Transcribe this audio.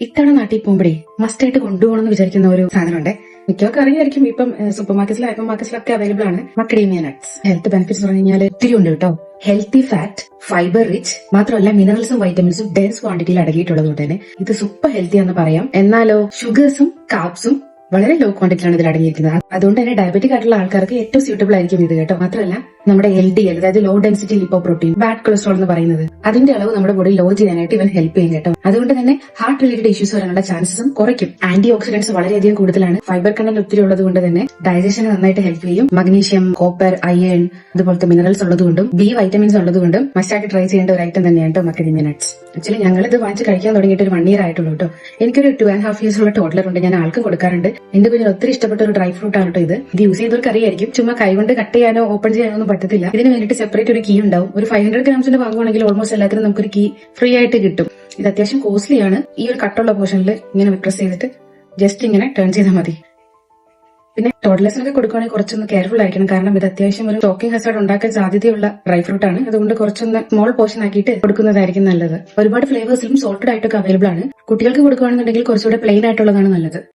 ഇത്തവണ നാട്ടിൽ പോകുമ്പോഴേ മസ്റ്റായിട്ട് കൊണ്ടുപോകണമെന്ന് വിചാരിക്കുന്ന ഒരു സാധനമുണ്ട്. മിക്കവർക്കും അറിയായിരിക്കും, ഇപ്പം സൂപ്പർ മാർക്കറ്റിലും ഹൈപ്പർ മാർക്കറ്റിലൊക്കെ അവൈലബിൾ ആണ് മക്കഡേമിയ നട്ട്സ്. ഹെൽത്ത് ബെനിഫിറ്റ്സ് പറഞ്ഞു കഴിഞ്ഞാൽ ഒത്തിരി ഉണ്ട് കേട്ടോ. ഹെൽത്തി ഫാറ്റ്, ഫൈബർ റിച്ച്, മാത്രമല്ല മിനറൽസും വൈറ്റമിൻസും ഡെൻസ് ക്വാണ്ടിറ്റിയിൽ അടങ്ങിയിട്ടുള്ളത് കൊണ്ട് തന്നെ ഇത് സൂപ്പർ ഹെൽത്തി എന്ന് പറയാം. എന്നാലോ ഷുഗേഴ്സും കാർബ്സും വളരെ ലോ ക്വാണ്ടിറ്റിയിലാണ് ഇതിൽ അടങ്ങിയിരിക്കുന്നത്. അതുകൊണ്ട് തന്നെ ഡയബറ്റിക് ആയിട്ടുള്ള ആൾക്കാർക്ക് ഏറ്റവും സ്യൂട്ടബിൾ ആയിരിക്കും ഇത് കേട്ടോ. മാത്രമല്ല നമ്മുടെ LDL, അതായത് low density lipoprotein, bad cholesterol എന്ന് പറയുന്നത്, അതിന്റെ അളവ് നമ്മുടെ ബോഡി ലോ ചെയ്യാനായിട്ട് ഇവൻ ഹെൽപ്പ് ചെയ്യും കേട്ടോ. അതുകൊണ്ട് തന്നെ ഹാർട്ട് റിലേറ്റഡ് ഇഷ്യൂസ് വരാനുള്ള ചാൻസസും കുറയ്ക്കും. ആന്റി ഓക്സിഡൻസ് വളരെയധികം കൂടുതലാണ്. ഫൈബർ കണ്ടന്റ് ഒത്തിരി ഉള്ളത് കൊണ്ട് തന്നെ ഡൈജഷന് നന്നായിട്ട് ഹെൽപ്പ് ചെയ്യും. മഗ്നീഷ്യം, കോപ്പർ, അയൺ, അതുപോലത്തെ മിനറൽസ് ഉള്ളതുകൊണ്ടും ബി വൈറ്റമിൻസ് ഉള്ളതുകൊണ്ടും മസ്റ്റായിട്ട് ട്രൈ ചെയ്യേണ്ട ഒരു ഐറ്റം തന്നെയാണ് കേട്ടോ മക്കഡേമിയ നട്ട്സ്. ആക്ച്വലി ഞങ്ങളിത് വാങ്ങിച്ച് കഴിക്കാൻ തുടങ്ങിയിട്ട് ഒരു 1 year ആയിട്ടുള്ളൂ കേട്ടോ. എനിക്കൊരു 2.5 years ഉള്ള ടോഡ്ലർ ഉണ്ട്. ഞാൻ ആൾക്കും കൊടുക്കാറുണ്ട്. എന്റെ കുഞ്ഞിന് ഒത്തിരി ഇഷ്ടപ്പെട്ട ഒരു ഡ്രൈ ഫ്രൂട്ട് ആണ് കേട്ടോ ഇത്. ഇത് യൂസ് ചെയ്തവർക്ക് അറിയായിരിക്കും. ചുമ്മാ കൈകൊണ്ട് കട്ട് ചെയ്യാനോ ഓപ്പൺ ചെയ്യാനോ ഒന്നും പറ്റത്തില്ല. ഇതിന് വേണ്ടിയിട്ട് സെപ്പറേറ്റ് ഒരു കീ ഉണ്ടാവും. ഒരു 500 grams വാങ്ങുവാണെങ്കിൽ ഓൾമോസ്റ്റ് എല്ലാത്തിനും നമുക്കൊരു കീ ഫ്രീ ആയിട്ട് കിട്ടും. ഇത് അത്യാവശ്യം കോസ്റ്റ്ലി ആണ്. ഈ ഒരു കട്ടുള്ള പോർഷനിൽ ഇങ്ങനെ പ്രസ് ചെയ്തിട്ട് ജസ്റ്റ് ഇങ്ങനെ ടേൺ ചെയ്താൽ മതി. പിന്നെ ടോഡ്ലേഴ്സിനൊക്കെ കൊടുക്കുകയാണെങ്കിൽ കുറച്ചൊന്ന് കെയർഫുൾ ആയിരിക്കണം. കാരണം ഇത് അത്യാവശ്യം ഒരു ടോക്കിംഗ് ഹസാർഡ് ഉണ്ടാക്കാൻ സാധ്യതയുള്ള ഡ്രൈ ഫ്രൂട്ട് ആണ്. അതുകൊണ്ട് കുറച്ചൊന്ന് സ്മോൾ പോർഷൻ ആക്കിയിട്ട് കൊടുക്കുന്നതായിരിക്കും നല്ലത്. ഒരുപാട് ഫ്ലേവേഴ്സിലും സോൾട്ടഡ് ആയിട്ടൊക്കെ അവൈലബിൾ ആണ്. കുട്ടികൾക്ക് കൊടുക്കുകയാണെന്നുണ്ടെങ്കിൽ കുറച്ചുകൂടെ പ്ലെയിൻ ആയിട്ടുള്ളതാണ് നല്ലത്.